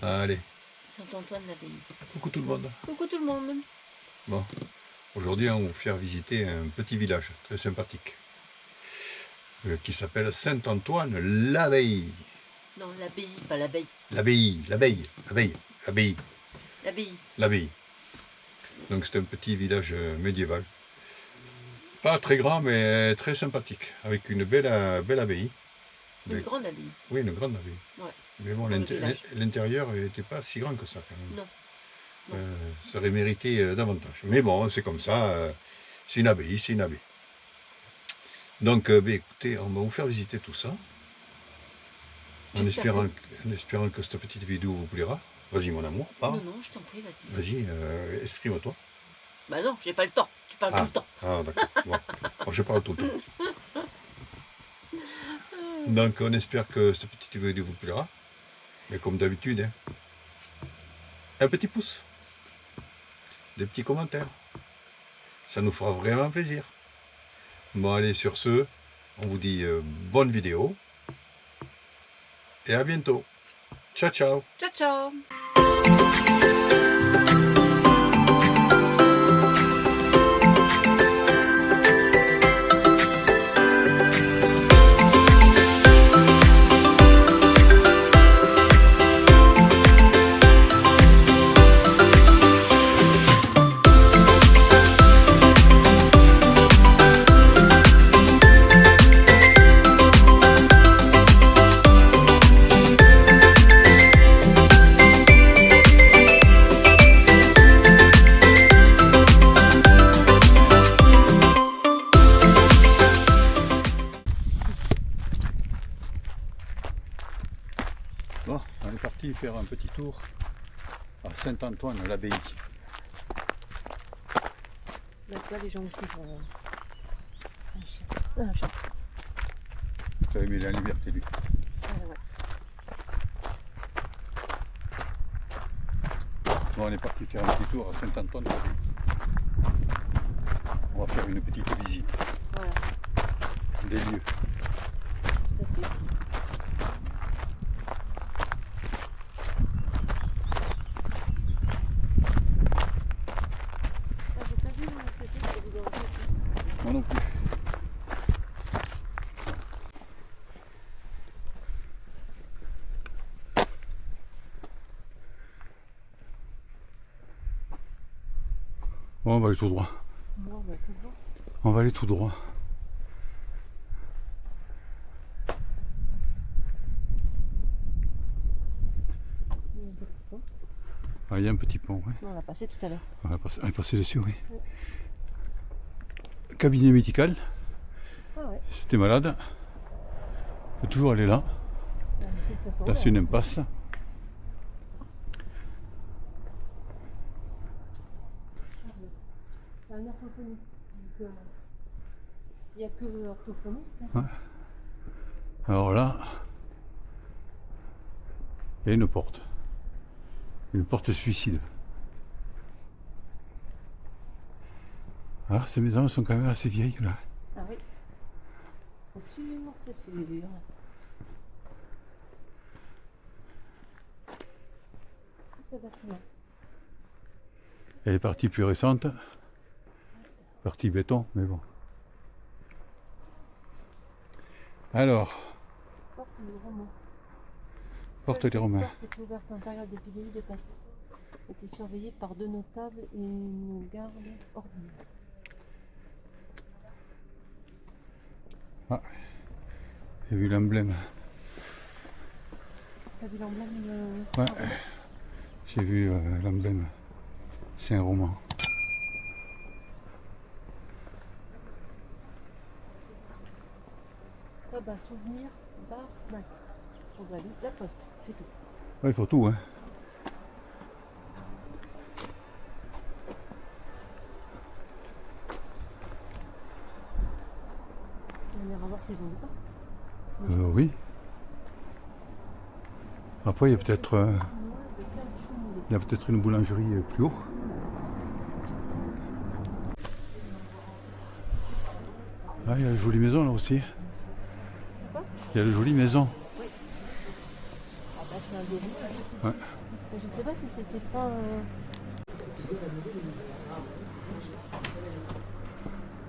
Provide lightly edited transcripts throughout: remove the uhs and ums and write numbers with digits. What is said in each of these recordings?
Allez, Saint-Antoine-l'Abbaye. coucou tout le monde. Coucou tout le monde. Bon, aujourd'hui on va vous faire visiter un petit village très sympathique qui s'appelle Saint-Antoine-l'Abbaye. Non, l'abbaye, pas l'abeille. L'Abbaye. Donc c'est un petit village médiéval. Pas très grand mais très sympathique, avec une belle abbaye. Une grande abbaye. Oui, une grande abbaye. Ouais. Mais bon, l'intérieur n'était pas si grand que ça quand même. Non. Ça aurait mérité davantage. Mais bon, c'est comme ça, c'est une abbaye, c'est une abbaye. Donc, écoutez, on va vous faire visiter tout ça. En espérant que cette petite vidéo vous plaira. Vas-y mon amour, parle. Non, je t'en prie, vas-y. Vas-y, exprime-toi. Bah non, j'ai pas le temps. Tu parles tout le temps. Ah, d'accord. Bon, je parle tout le temps. Donc, on espère que cette petite vidéo vous plaira. Mais comme d'habitude, hein, un petit pouce. Des petits commentaires. Ça nous fera vraiment plaisir. Bon, allez, sur ce, on vous dit bonne vidéo. Et à bientôt. Ciao, ciao. Ciao, ciao. Bon, on est parti faire un petit tour à Saint-Antoine-l'Abbaye. Là, les gens aussi sont un chat. Tu as aimé la liberté, lui. Ouais. Bon, on est parti faire un petit tour à Saint-Antoine-l'Abbaye. On va faire une petite visite Voilà. des lieux. Tout à fait. J'ai pas vu où c'était, je vais vous dire. Moi non plus. Bon, on va aller tout droit. Bon, bah, tout droit. On va aller tout droit. Ah, il y a un petit pont, oui. On l'a passé tout à l'heure. On est passé dessus, oui. Ouais. Cabinet médical. Ah ouais. Si t'es malade, tu peux toujours aller là. Là, c'est une impasse. C'est un orthophoniste. Donc, s'il n'y a que orthophoniste. Ouais. Alors là, il y a une porte. Une porte suicide. Alors, ces maisons sont quand même assez vieilles là. Ah oui. C'est sûr, c'est sûr. C'est bâtiment. Elle est partie plus récente. Partie béton, mais bon. Alors, Porte des Romains. Porte des Romains. Cette porte était ouverte en période d'épidémie de peste. Était surveillée par 2 notables et une garde ordinaire. Ah, j'ai vu l'emblème. T'as vu l'emblème Ouais, j'ai vu l'emblème. C'est un roman. Tabac, souvenir, bar, snack. On va aller la poste, c'est tout. Ouais, il faut tout, hein. On ira voir s'ils ont du pain. Oui. Après, il y a peut-être une boulangerie plus haut. Ah, il y a une jolie maison là aussi. Il y a une jolie maison. Oui. Ah bah c'est un début. Ouais. Je sais pas si c'était pas...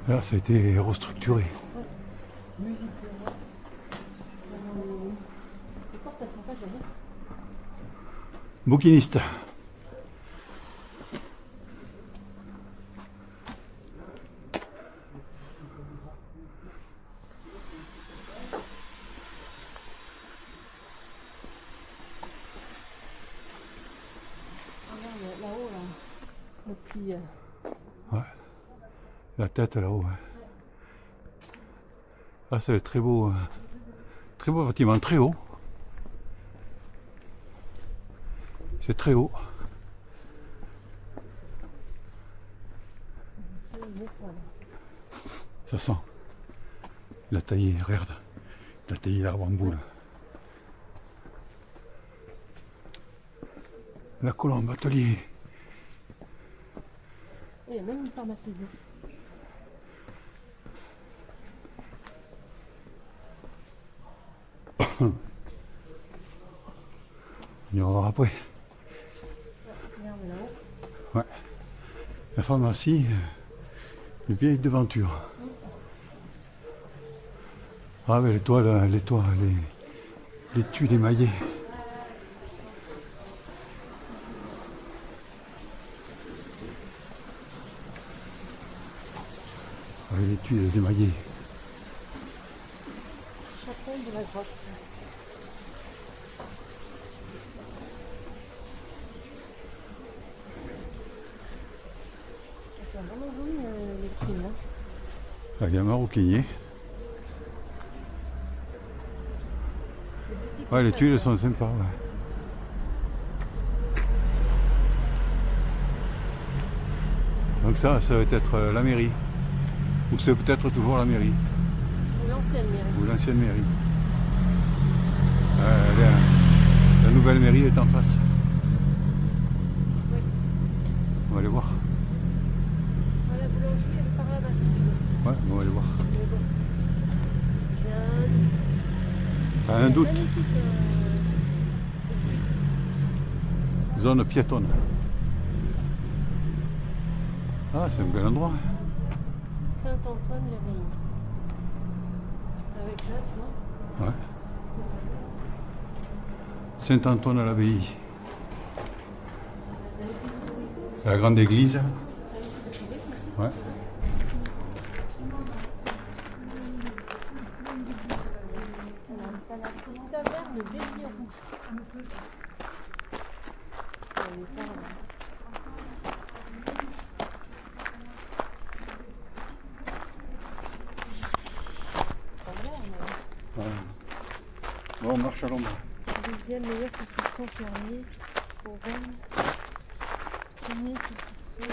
Là, ça a été restructuré. Les portes, elles sont pas jolies. Bouquiniste. Regarde là-haut, là. Le petit... Ouais. La tête là-haut. Ouais. Ah, c'est très beau bâtiment, très haut. C'est très haut. Ça sent. Il a taillé, regarde. Il a taillé l'arbre en boule. La colombe, atelier. Il y a même une pharmacie. On y va voir après. Regarde là-haut. Ouais. La pharmacie, une vieille devanture. Ah mais les tuiles émaillées. Avec les tuiles émaillées. Chapelle de la grotte. C'est vraiment joli les tuiles là. Là, il y a un maroquinier. Ouais, les tuiles sont sympas. Ouais. Donc ça va être la mairie. Ou c'est peut-être toujours la mairie. Ou l'ancienne mairie. Ou l'ancienne mairie. La nouvelle mairie est en face. Oui. On va aller voir. La boulangerie, elle est par là-bas si tu veux. Ouais, on va aller voir. Mais bon. J'ai T'as un doute? magnifique, Zone piétonne. Ah, c'est un bel endroit. Saint-Antoine-l'Abbaye. Avec là, tu vois. Ouais. Saint-Antoine à l'Abbaye. La grande église. Ouais. T'as la taverne de Bélier Rouge. Ouais. Bon, on marche à l'ombre. Deuxième meilleur saucisson fermier au Rennes. Premier saucisson.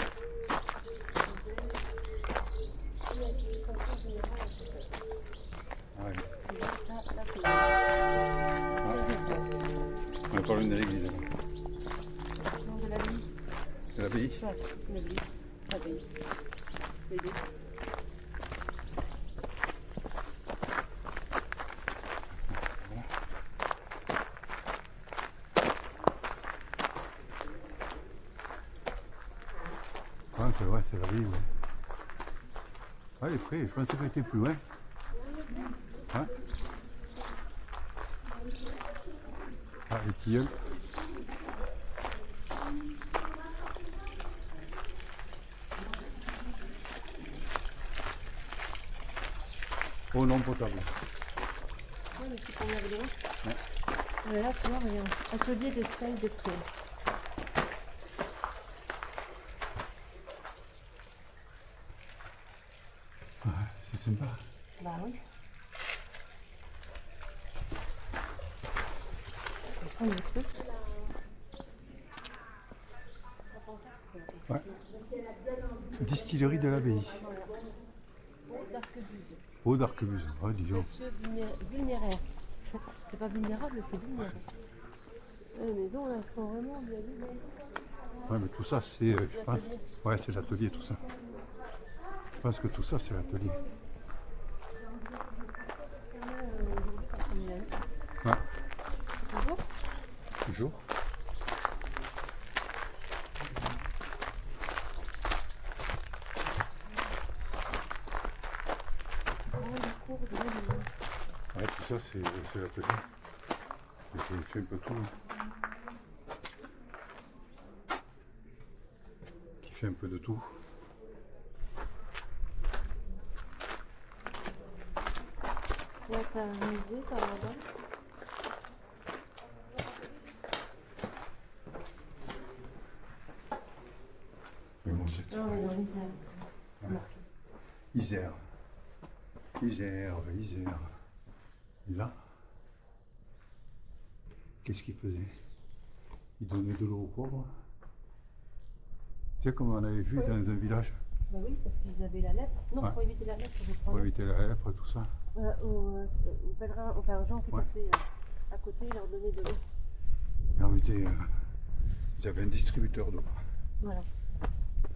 Ouais. Là, On est pas loin de l'église. nom de l'abbaye. C'est l'abbaye. Ouais, l'église. L'abbaye. Les deux. Ouais, c'est vrai, c'est l'abbaye. Ouais. Ouais, les près, je pensais qu'elle était plus loin. Hein? Ah, les tilleuls. Eau non potable. Ouais, mais tu peux en laver les mains. Ouais. Mais là, tu vois, regarde. Atelier de taille de pierre. Ouais, c'est sympa. Bah oui. Ça prend le truc. Ouais. Distillerie de l'abbaye. Eau d'Arquebuse. Eau d'Arquebuse. Ah, dis donc. Monsieur vulnéraire. C'est pas vulnérable, c'est vulnéraire. Les maisons, là, elles sont vraiment bien vues. Ouais, mais tout ça, c'est. Je pense. Ouais, c'est l'atelier, tout ça. Je pense que tout ça, c'est l'atelier. Aujourd'hui, parce qu'on est là. Ouais. Toujours. Toujours. ça, c'est l'atelier. Il fait un peu tout. Qui fait un peu de tout. Là, t'as un musée, t'as un jardin. Mais bon, c'est Non, mais dans l'Isère. C'est marqué. Isère. Isère. Et là, qu'est-ce qu'il faisait? Il donnait de l'eau aux pauvres. Tu sais comme on avait vu dans un village, Bah oui, parce qu'ils avaient la lèpre. Non, Ouais. pour éviter la lèpre, je pour crois. éviter la lèpre et tout ça. Aux pèlerins, enfin aux gens qui Ouais. passaient à côté, ils leur donnaient de l'eau. Ils avaient un distributeur d'eau. Voilà.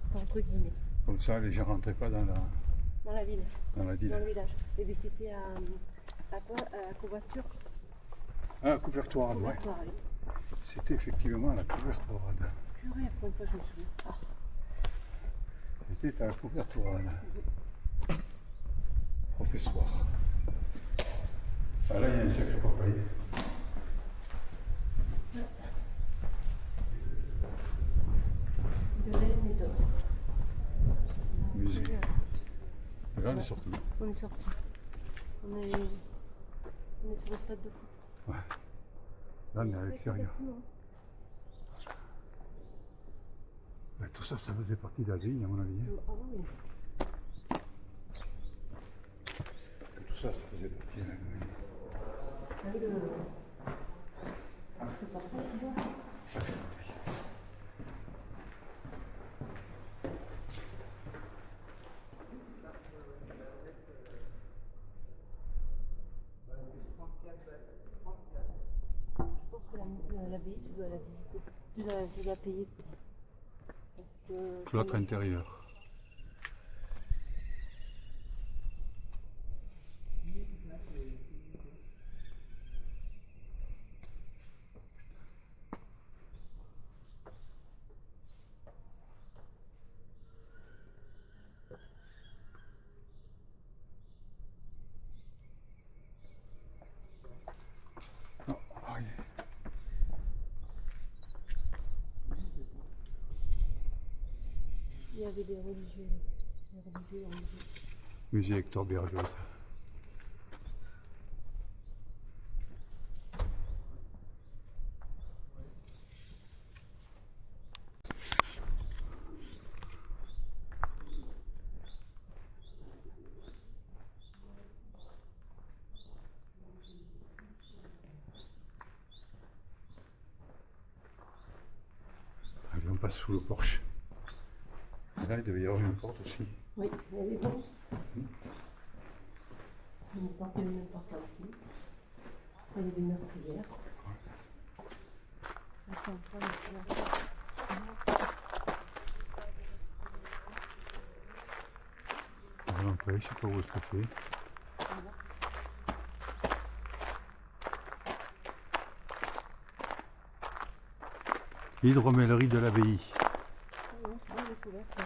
Enfin, entre guillemets. Comme ça, les gens rentraient pas dans Dans la ville, la dans le ville. village. Et bien c'était à quoi? À Covoiture. Ah, la couvertoirade, ouais. Couvertoire, oui. C'était effectivement la couvertoirade. Purée, pour une fois, je me souviens. Ah. C'était à la couvertoirade. Professoir. Ah, là, il y a un sacré portail. De laine et d'or. Musée. Et là, on est sorti. On est sorti. On est sur le stade de foot. Ouais. Là, on est à l'extérieur. Ben, tout ça, ça faisait partie de la ville, à mon avis. Ah oui. Tout ça, ça faisait partie de la ville. T'as vu le portail qu'ils ont? Sacré portail. Je pense que l'abbaye, tu dois la visiter. Tu dois payer. Parce que Cloître intérieur. Non, rien. il y avait des religieux en musée. Musée Hector Berlioz. Allez, on passe sous le porche. Et là, il devait y avoir une porte aussi. Oui, il y avait bon. Une porte et une porte là aussi. Il y avait une meurtrière. Ça fait un peu On va l'entrer, je ne sais pas où ça fait. L'hydromellerie de l'abbaye. non, tu vois, elle est ouverte. Ouais.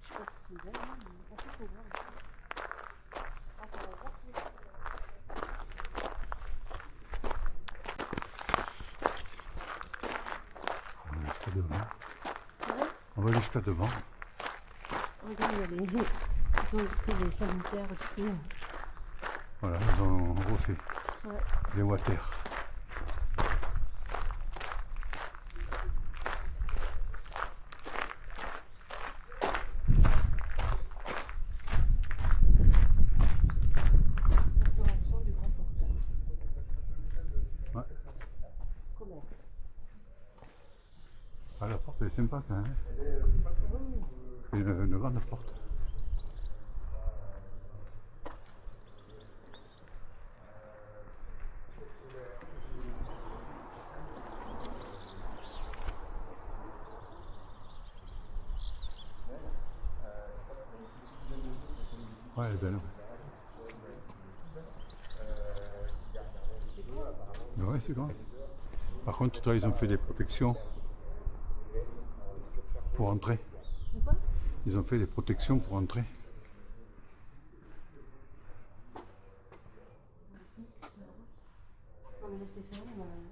Je sais pas si c'est ouvert, hein, mais je pense que c'est ouvert aussi. Ah, on va voir tout. On va jusqu'à devant. Ouais. On va jusqu'à devant. Regarde, il y a les, les sanitaires, tu sais. Voilà, ils ont refait Ouais. les water. Restauration du Grand Portail. Ouais. Commerce. Ah, la porte elle est sympa quand même. C'est une grande porte. Ouais, elle est belle. Ouais, c'est grand. Par contre, toi, ils ont fait des protections pour entrer. Ou pas? Ils ont fait des protections pour entrer. laisser faire, normalement.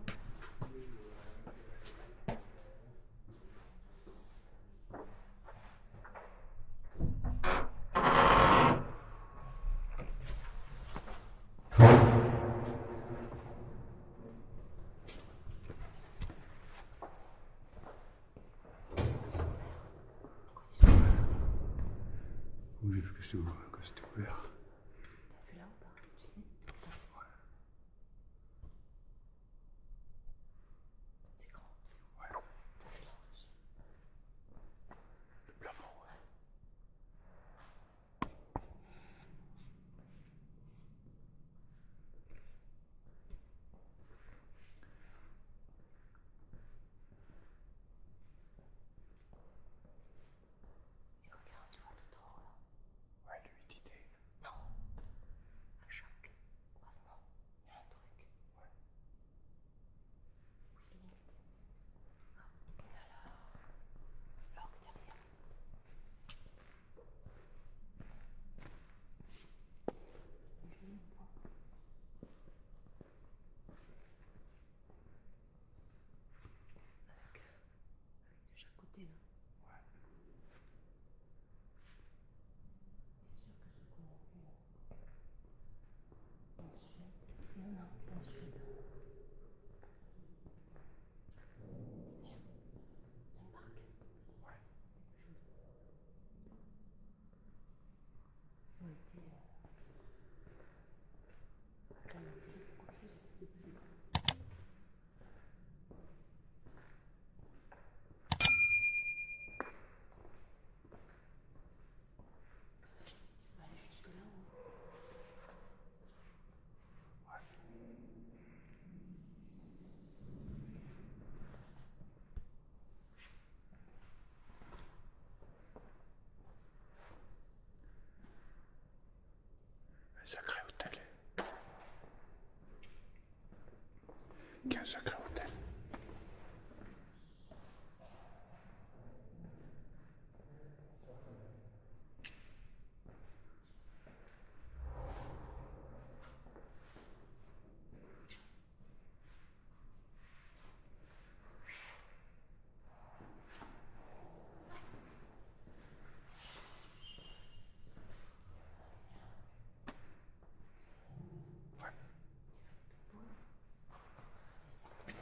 Où j'ai vu que c'était ouvert. T'as vu là ou pas? Tu sais? Passe. C'est grand, c'est où? Ouais. T'as vu là au-dessus? Le plafond, ouais. Et regarde, tu vois tout en haut là. Ouais, l'humidité. Non. À chaque croisement, il y a un truc. Ouais. Oui, l'humidité. Ah, il y a l'orgue derrière. Joli ou pas? Avec de chaque côté là. Ouais. C'est sûr que ce qu'on a vu en Suède, non, non, pas en Suède. Danemark. Ouais. Ils ont été acclimatés à beaucoup de choses, c'était plus joli. Tu peux aller jusque là, hein? Un sacré hôtel. Qu'un sacré hôtel. Des secteurs.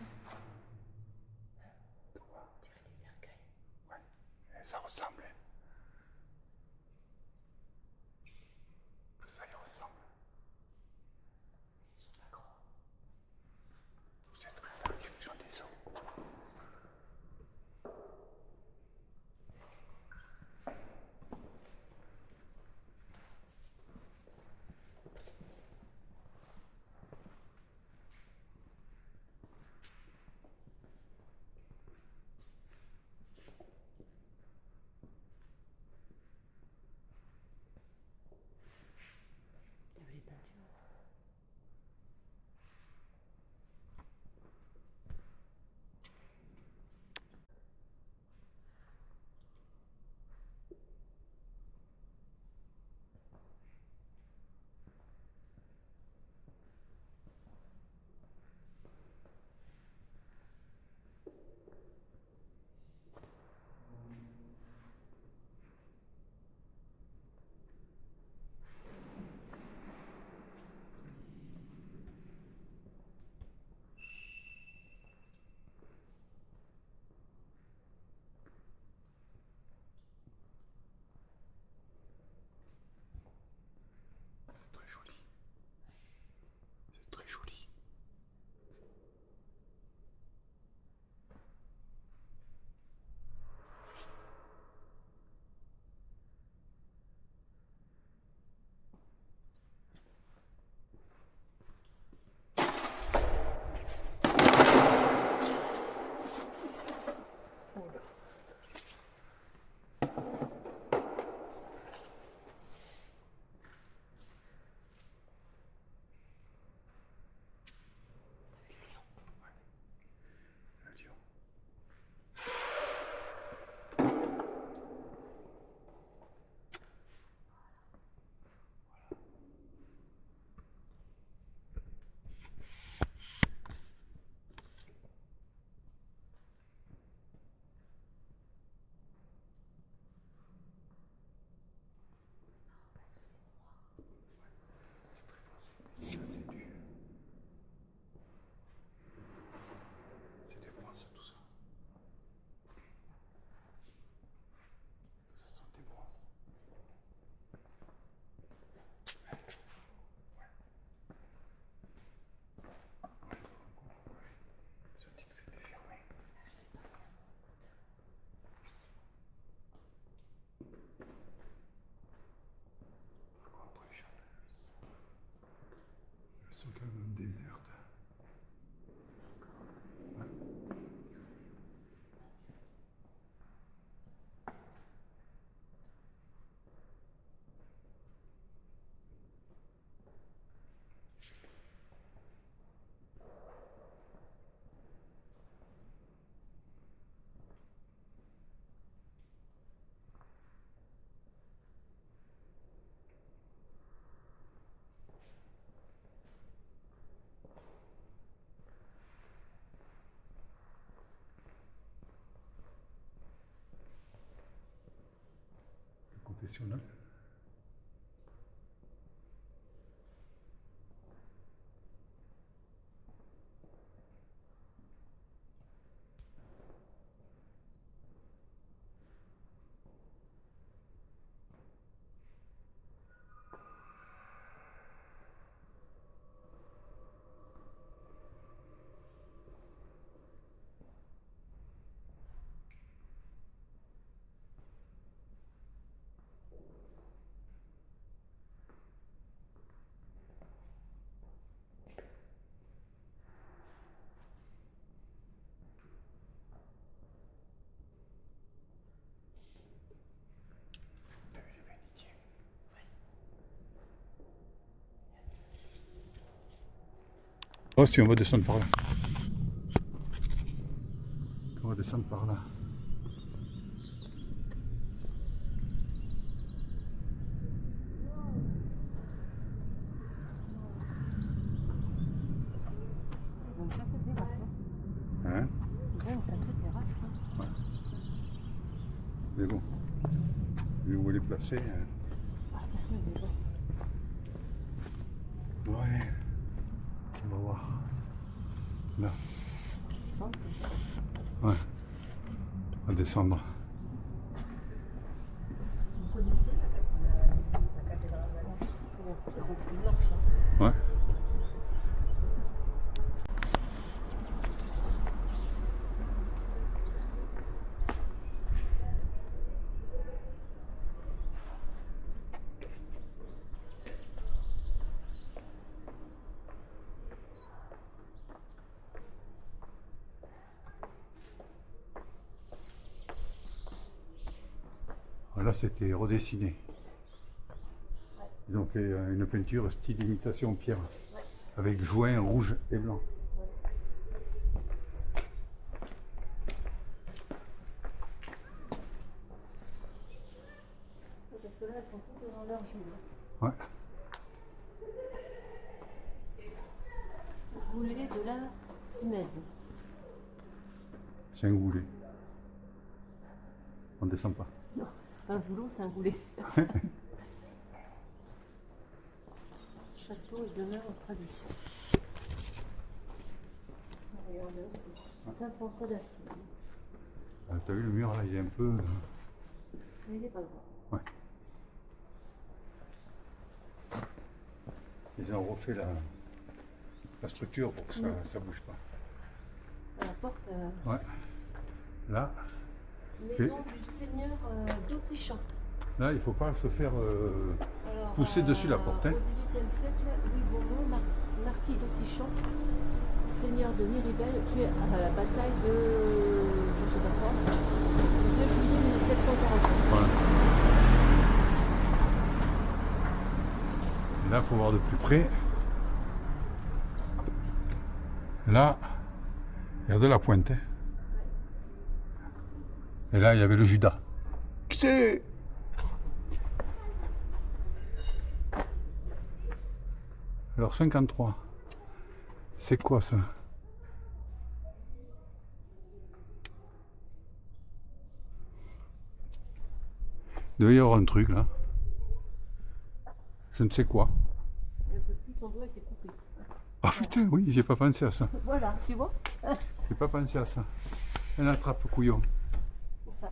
impressionnant. Oh si, on va descendre par là. On va descendre par là. Ils ont une sacrée terrasse. Hein? Ils ont une sacrée terrasse. Ouais. Mais bon, vu où elle est placée. Ah, mais bon. Bon allez, on va voir. Là, Ils sentent comme ça. ouais. On va descendre. Vous connaissez la cathédrale d'Alger? On continue de marcher. Ouais. Là, c'était redessiné. Ils ont fait une peinture style imitation pierre, avec joints rouge et blanc. Parce que là, elles sont toutes dans leur jus. Ouais. Goulet de la Simèze. C'est un goulet. On ne descend pas. Non, c'est pas un goulot, c'est un goulet. Château et demeure en tradition. Regardez aussi. Saint-François d'Assise. T'as vu le mur là, il est un peu. Mais il n'est pas droit. Ouais. Ils ont refait la structure pour que ça ne bouge pas. La porte. Ouais. Là, Maison du seigneur d'Autichamp. là, il ne faut pas se faire Alors, pousser dessus la porte. Hein. Au XVIIIe siècle, Louis Beaumont, marquis d'Autichamp, seigneur de Miribel, tué à la bataille de, je sais pas quoi, le 2 juillet 1745. Voilà. Et là, pour voir de plus près, là, regardez la pointe. Hein. Et là, il y avait le Judas. Qui c'est? Alors 53. C'est quoi ça? Il devait y avoir un truc là. Je ne sais quoi. Un peu plus, ton doigt était coupé. Ah putain, oui, j'ai pas pensé à ça. Voilà, tu vois? J'ai pas pensé à ça. Un attrape-couillon. C'est ça.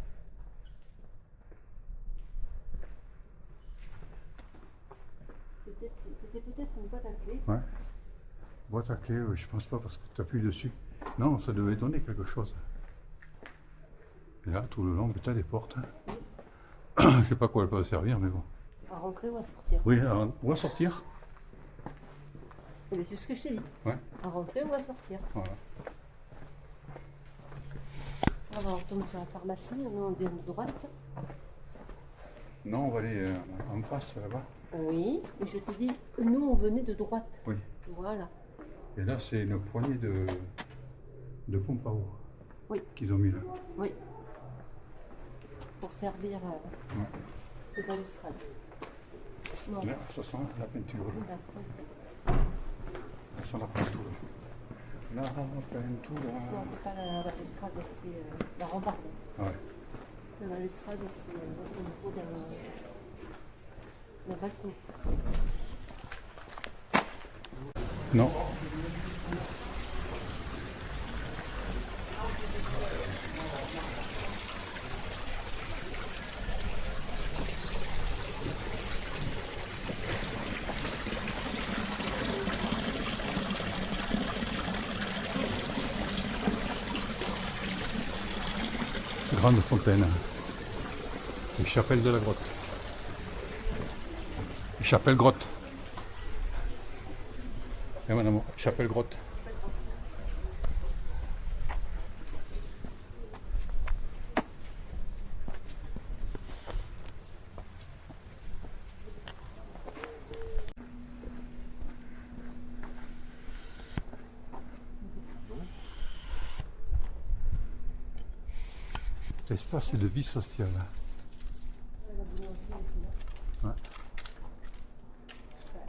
C'était peut-être une boîte à clé. Ouais. Boîte à clé, je pense pas parce que tu appuies dessus. Non, ça devait donner quelque chose. Et là, tout le long, putain, des portes. Je sais pas quoi elles peuvent servir, mais bon. À rentrer ou à sortir? Oui, alors, on va sortir. Eh bien, c'est ce que je t'ai dit. Ouais. À rentrer ou à sortir. Voilà. On va retourner sur la pharmacie, on vient de droite. Non, on va aller en face, là-bas. Oui, mais je t'ai dit, nous on venait de droite. Oui. Voilà. Et là, c'est une poignée de pompes à eau. Oui. Qu'ils ont mis là. Oui. Pour servir de balustrade. Non. Là, ça sent la peinture. D'accord. Ça sent la peinture. La peinture. Non, c'est pas la balustrade, c'est la rambarde. Ouais. La balustrade, c'est au niveau Le bateau. Non. Grande fontaine. Une chapelle de la grotte. Une chapelle grotte. Et mon amour, chapelle grotte. Espace de vie sociale. Ouais.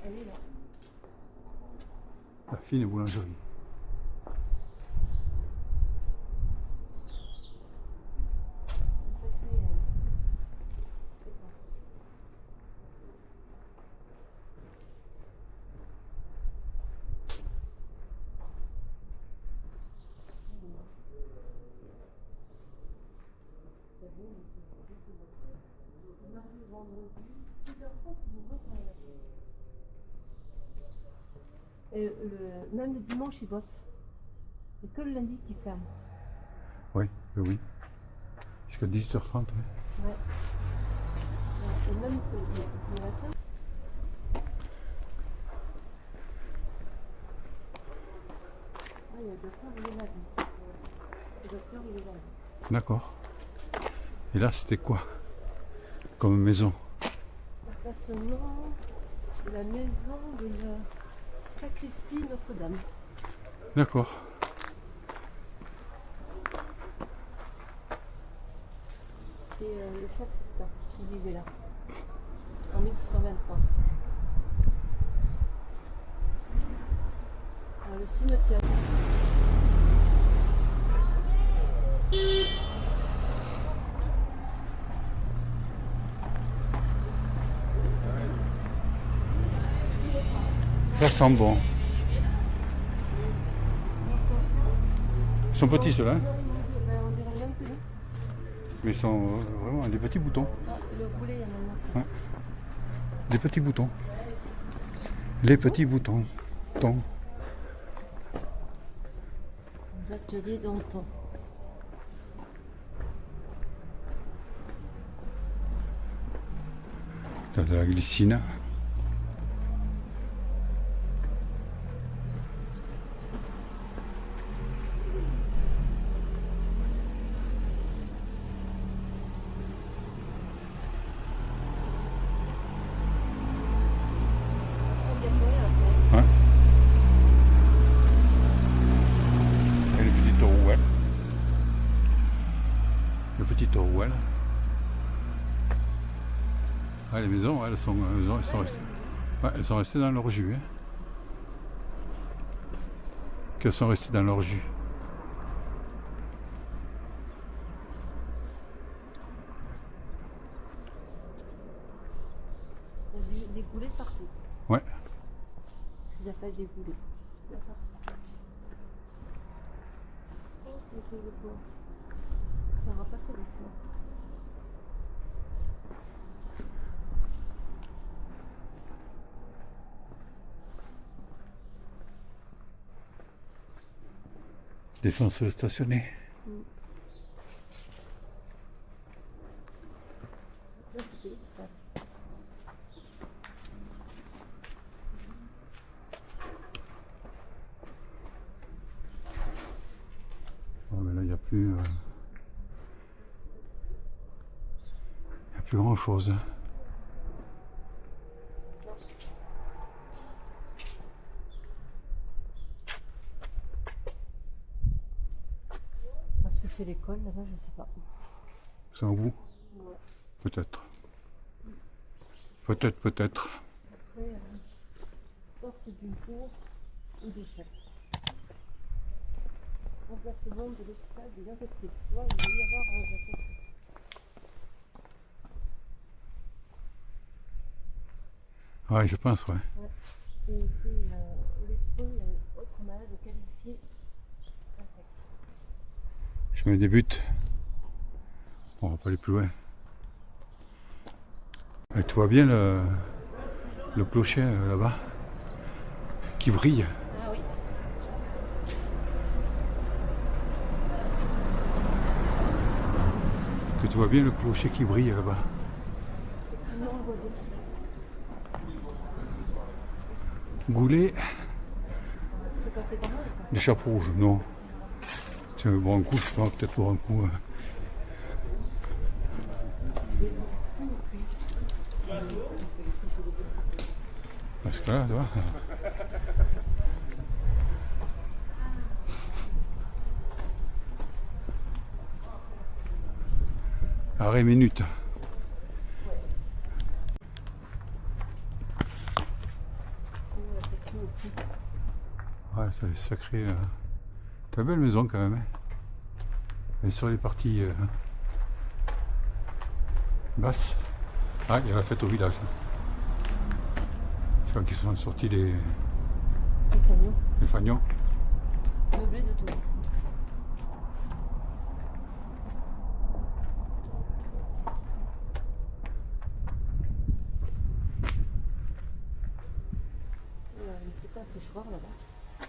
Elle est là. La fine boulangerie. Mardi, vendredi, 6h30, ils ouvrent quand même. Et même le dimanche, ils bossent. Et que le lundi qu'ils ferment. Oui, oui. Jusqu'à 18h30. Oui. Ouais. Et même le matin. Ah, il y a le docteur, il est là. Le docteur, il est là. D'accord. Et là, c'était quoi comme maison? L'appartement de la maison de la sacristie Notre-Dame. D'accord. C'est le sacristain qui vivait là, en 1623. Alors, le cimetière. Ça sent bon. Ils sont petits ceux-là, hein, On dirait le même que nous. mais ils sont vraiment des petits boutons. Ah, le boulet, il y en a un. Des petits boutons. Les petits boutons. Ton. Les ateliers d'antan. T'as de la glycine. Ouais. Et le petit Orwell. Le petit Orwell. Ah, les maisons, elles sont restées. Ouais, elles sont restées dans leur jus. Hein. Qu'elles sont restées dans leur jus. Il y a des goulets partout. Ouais. Ce qu'ils appellent des goulets. D'accord. Oh, je veux pas. Ça n'aura pas sur les soins. Défense stationnée. Ça, c'était l'hôpital. Oh, mais là, il n'y a plus. Il n'y a plus grand chose. Parce que c'est l'école là-bas, je sais pas. C'est en vous? Ouais. Peut-être. Peut-être, peut-être. Après, porte d'une cour ou des chefs. Remplacement de l'hôpital des infectés. Tu vois, il va y avoir un Ouais, je pense, ouais. Et c'est lépreux et autres malades qualifiés infects. Je mets des buts. On va pas aller plus loin. Et tu vois bien le clocher là-bas qui brille. Ah oui. Que tu vois bien le clocher qui brille là-bas. Non, on voit bien. Goulet Tu peux passer par là ou pas? de chapeau rouge, non. Tiens, boire un coup, je crois, peut-être boire un coup. Parce que là, tu vois. Arrêt minute. Ouais, c'est sacré. T'as une belle maison quand même. Hein. Et sur les parties basses. Ah, il y a la fête au village. Je crois qu'ils sont sortis Les camions. les fagnons. Meublé de tourisme. Il ne fait pas un séchoir là-bas.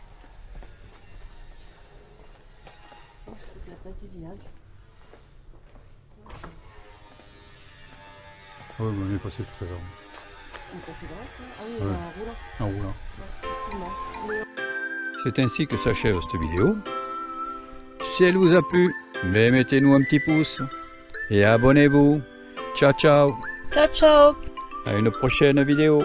Je pense que c'était la place du village. Oui, on est passé tout à l'heure. On est passé droite. Ah oui, Ouais. en roulant. En roulant. Ouais, effectivement. C'est ainsi que s'achève cette vidéo. Si elle vous a plu, mettez-nous un petit pouce et abonnez-vous. Ciao ciao, Ciao, ciao! à une prochaine vidéo.